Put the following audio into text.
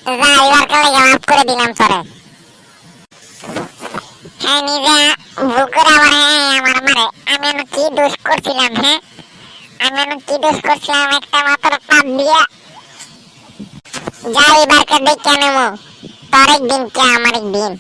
যা এবার কালে মাফ করে দিলাম তোরে। হ্যাঁ নিজে ভুল করে আমার আমার মারে। আমি এমন কি দোষ করছিলাম? হ্যাঁ আমি এমন কি দোষ করছিলাম? একটা মাত্র পাপ দিয়া যা এবার কে দেখে নেবো তোর একদিন কে আমার একদিন।